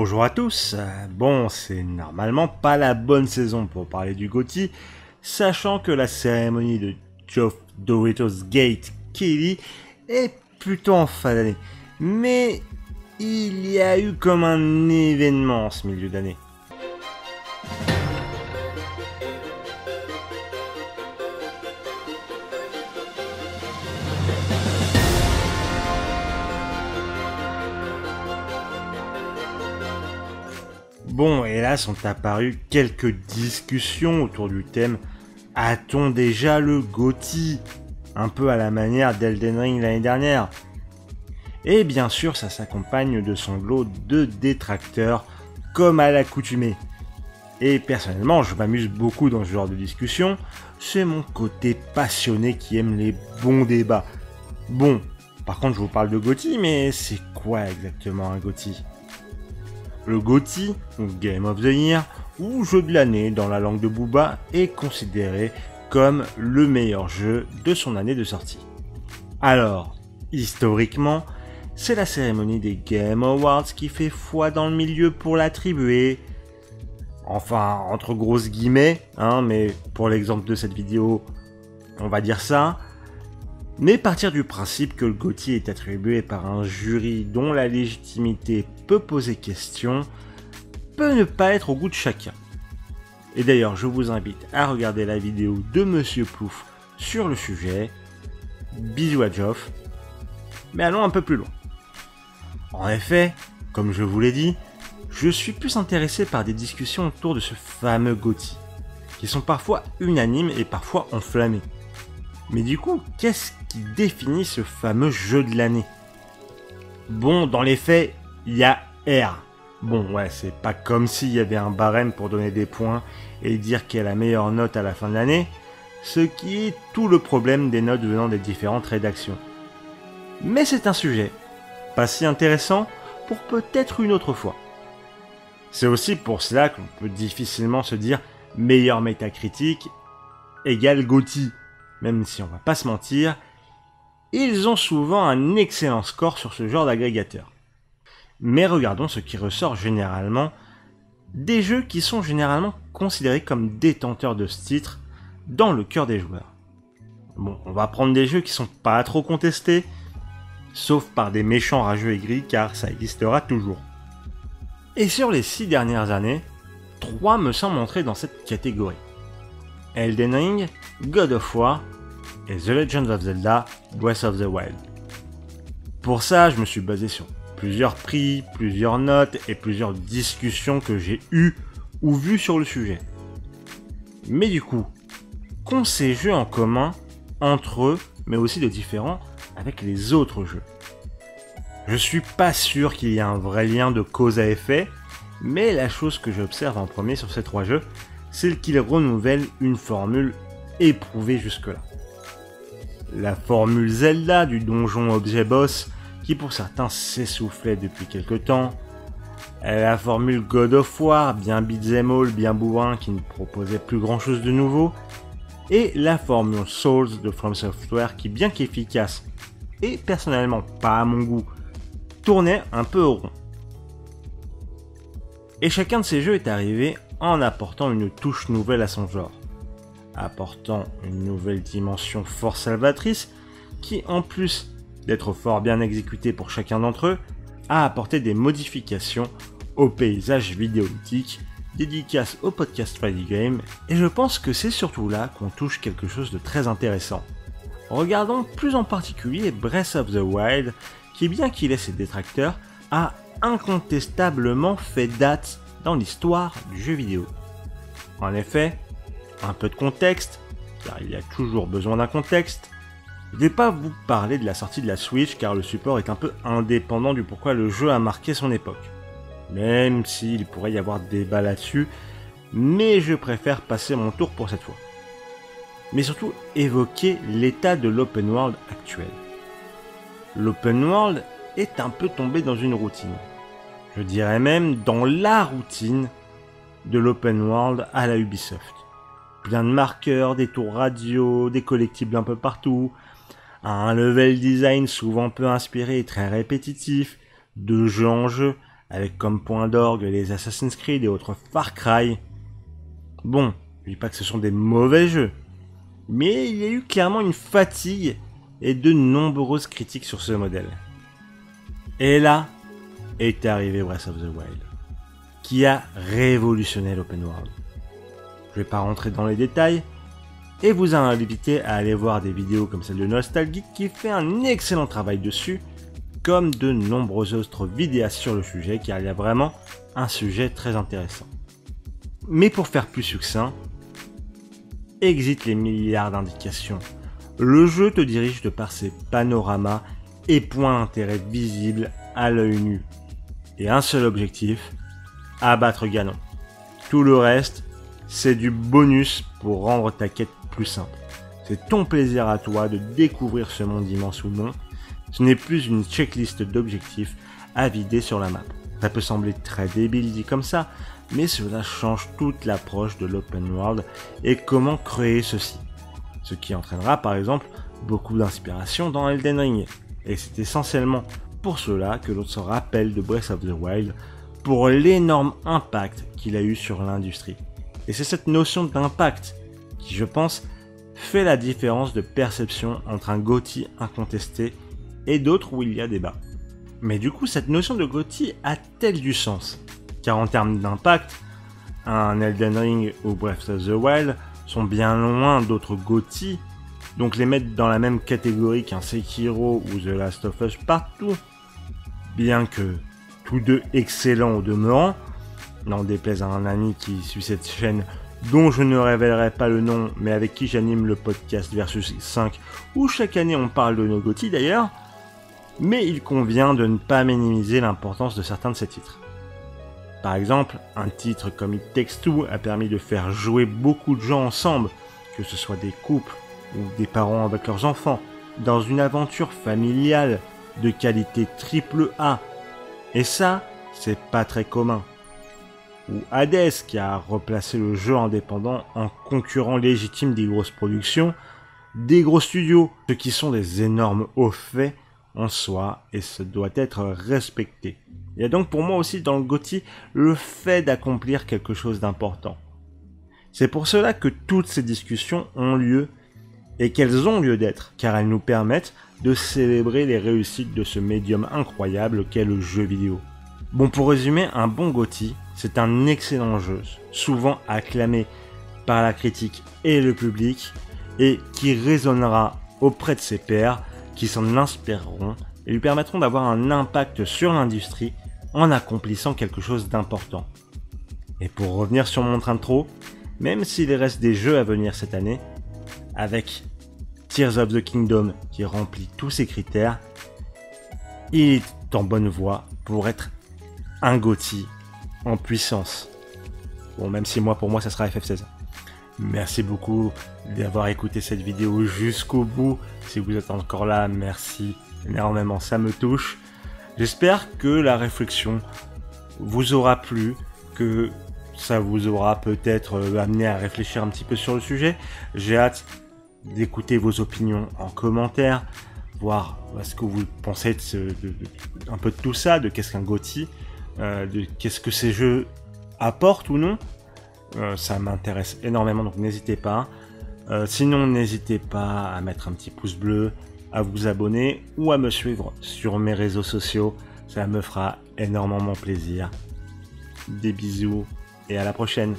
Bonjour à tous, bon c'est normalement pas la bonne saison pour parler du GOTY, sachant que la cérémonie de Geoff Doritos Gate Kelly est plutôt en fin d'année, mais il y a eu comme un événement en ce milieu d'année. Bon, et là sont apparues quelques discussions autour du thème « A-t-on déjà le GOTY ?» Un peu à la manière d'Elden Ring l'année dernière. Et bien sûr, ça s'accompagne de son lot de détracteurs, comme à l'accoutumée. Et personnellement, je m'amuse beaucoup dans ce genre de discussion, c'est mon côté passionné qui aime les bons débats. Bon, par contre je vous parle de GOTY, mais c'est quoi exactement un GOTY ? Le GOTY, ou Game of the Year, ou jeu de l'année dans la langue de Booba, est considéré comme le meilleur jeu de son année de sortie. Alors, historiquement, c'est la cérémonie des Game Awards qui fait foi dans le milieu pour l'attribuer. Enfin, entre grosses guillemets, mais pour l'exemple de cette vidéo, on va dire ça. Mais partir du principe que le GOTY est attribué par un jury dont la légitimité peut poser question, peut ne pas être au goût de chacun. Et d'ailleurs, je vous invite à regarder la vidéo de Monsieur Plouf sur le sujet. Bisous à Geoff. Mais allons un peu plus loin. En effet, comme je vous l'ai dit, je suis plus intéressé par des discussions autour de ce fameux GOTY, qui sont parfois unanimes et parfois enflammées. Mais du coup, qu'est-ce qui définit ce fameux jeu de l'année? Bon, dans les faits, il y a R. Bon, ouais, c'est pas comme s'il y avait un barème pour donner des points et dire qui a la meilleure note à la fin de l'année, ce qui est tout le problème des notes venant des différentes rédactions. Mais c'est un sujet, pas si intéressant pour peut-être une autre fois. C'est aussi pour cela qu'on peut difficilement se dire meilleur métacritique égale GOTY. Même si on va pas se mentir, ils ont souvent un excellent score sur ce genre d'agrégateur. Mais regardons ce qui ressort généralement des jeux qui sont généralement considérés comme détenteurs de ce titre dans le cœur des joueurs. Bon, on va prendre des jeux qui sont pas trop contestés, sauf par des méchants rageux aigris car ça existera toujours. Et sur les 6 dernières années, 3 me semblent entrer dans cette catégorie. Elden Ring, God of War et The Legend of Zelda Breath of the Wild. Pour ça, je me suis basé sur plusieurs prix, plusieurs notes et plusieurs discussions que j'ai eues ou vues sur le sujet. Mais du coup, qu'ont ces jeux en commun entre eux, mais aussi de différents avec les autres jeux? Je suis pas sûr qu'il y ait un vrai lien de cause à effet, mais la chose que j'observe en premier sur ces 3 jeux, c'est qu'ils renouvellent une formule éprouvée jusque-là. La formule Zelda du donjon objet boss, qui pour certains s'essoufflait depuis quelque temps. La formule God of War, bien beat'em all, bien bourrin, qui ne proposait plus grand chose de nouveau. Et la formule Souls de From Software, qui bien qu'efficace, et personnellement pas à mon goût, tournait un peu au rond. Et chacun de ces jeux est arrivé en apportant une touche nouvelle à son genre, apportant une nouvelle dimension fort salvatrice qui, en plus d'être fort bien exécutée pour chacun d'entre eux, a apporté des modifications au paysage vidéoludique, dédicace au podcast Friday Game, et je pense que c'est surtout là qu'on touche quelque chose de très intéressant. Regardons plus en particulier Breath of the Wild, qui bien qu'il ait ses détracteurs, a incontestablement fait date dans l'histoire du jeu vidéo. En effet, un peu de contexte, car il y a toujours besoin d'un contexte. Je ne vais pas vous parler de la sortie de la Switch car le support est un peu indépendant du pourquoi le jeu a marqué son époque. Même s'il pourrait y avoir débat là-dessus, mais je préfère passer mon tour pour cette fois. Mais surtout évoquer l'état de l'open world actuel. L'open world est un peu tombé dans une routine. Je dirais même dans la routine de l'open world à la Ubisoft. Plein de marqueurs, des tours radio, des collectibles un peu partout, un level design souvent peu inspiré et très répétitif, de jeu en jeu, avec comme point d'orgue les Assassin's Creed et autres Far Cry. Bon, je dis pas que ce sont des mauvais jeux, mais il y a eu clairement une fatigue et de nombreuses critiques sur ce modèle. Et là est arrivé Breath of the Wild, qui a révolutionné l'open world. Je vais pas rentrer dans les détails, et vous inviter à aller voir des vidéos comme celle de Nostalgeek qui fait un excellent travail dessus, comme de nombreux autres vidéastes sur le sujet, car il y a vraiment un sujet très intéressant. Mais pour faire plus succinct, exit les milliards d'indications. Le jeu te dirige de par ses panoramas et points d'intérêt visibles à l'œil nu. Et un seul objectif, abattre Ganon. Tout le reste, c'est du bonus pour rendre ta quête plus simple. C'est ton plaisir à toi de découvrir ce monde immense ou non. Ce n'est plus une checklist d'objectifs à vider sur la map. Ça peut sembler très débile dit comme ça, mais cela change toute l'approche de l'open world et comment créer ceci. Ce qui entraînera par exemple beaucoup d'inspiration dans Elden Ring. Et c'est essentiellement pour cela que l'on se rappelle de Breath of the Wild pour l'énorme impact qu'il a eu sur l'industrie. Et c'est cette notion d'impact qui, je pense, fait la différence de perception entre un GOTY incontesté et d'autres où il y a débat. Mais du coup, cette notion de GOTY a-t-elle du sens? Car en termes d'impact, un Elden Ring ou Breath of the Wild sont bien loin d'autres GOTY, donc les mettre dans la même catégorie qu'un Sekiro ou The Last of Us partout, bien que tous deux excellents au demeurant, n'en déplaise à un ami qui suit cette chaîne dont je ne révélerai pas le nom, mais avec qui j'anime le podcast Versus 5, où chaque année on parle de nos GOTY d'ailleurs, mais il convient de ne pas minimiser l'importance de certains de ces titres. Par exemple, un titre comme It Takes Two a permis de faire jouer beaucoup de gens ensemble, que ce soit des couples ou des parents avec leurs enfants, dans une aventure familiale de qualité AAA. Et ça, c'est pas très commun. Ou Hades qui a replacé le jeu indépendant en concurrent légitime des grosses productions, des gros studios, ce qui sont des énormes hauts faits en soi et ça doit être respecté. Il y a donc pour moi aussi dans le GOTY le fait d'accomplir quelque chose d'important. C'est pour cela que toutes ces discussions ont lieu et qu'elles ont lieu d'être, car elles nous permettent de célébrer les réussites de ce médium incroyable qu'est le jeu vidéo. Bon, pour résumer, un bon GOTY, c'est un excellent jeu, souvent acclamé par la critique et le public, et qui résonnera auprès de ses pairs, qui s'en inspireront et lui permettront d'avoir un impact sur l'industrie en accomplissant quelque chose d'important. Et pour revenir sur mon train de trop, même s'il reste des jeux à venir cette année, avec Tears of the Kingdom qui remplit tous ses critères, il est en bonne voie pour être un GOTY en puissance. Bon, même si pour moi ça sera FF16. Merci beaucoup d'avoir écouté cette vidéo jusqu'au bout. Si vous êtes encore là, merci énormément, ça me touche. J'espère que la réflexion vous aura plu, que ça vous aura peut-être amené à réfléchir un petit peu sur le sujet. J'ai hâte d'écouter vos opinions en commentaire, voir ce que vous pensez un peu de tout ça, de qu'est-ce qu'un GOTY, de qu'est-ce que ces jeux apportent ou non. Ça m'intéresse énormément, donc n'hésitez pas. Sinon, n'hésitez pas à mettre un petit pouce bleu, à vous abonner ou à me suivre sur mes réseaux sociaux. Ça me fera énormément plaisir. Des bisous et à la prochaine.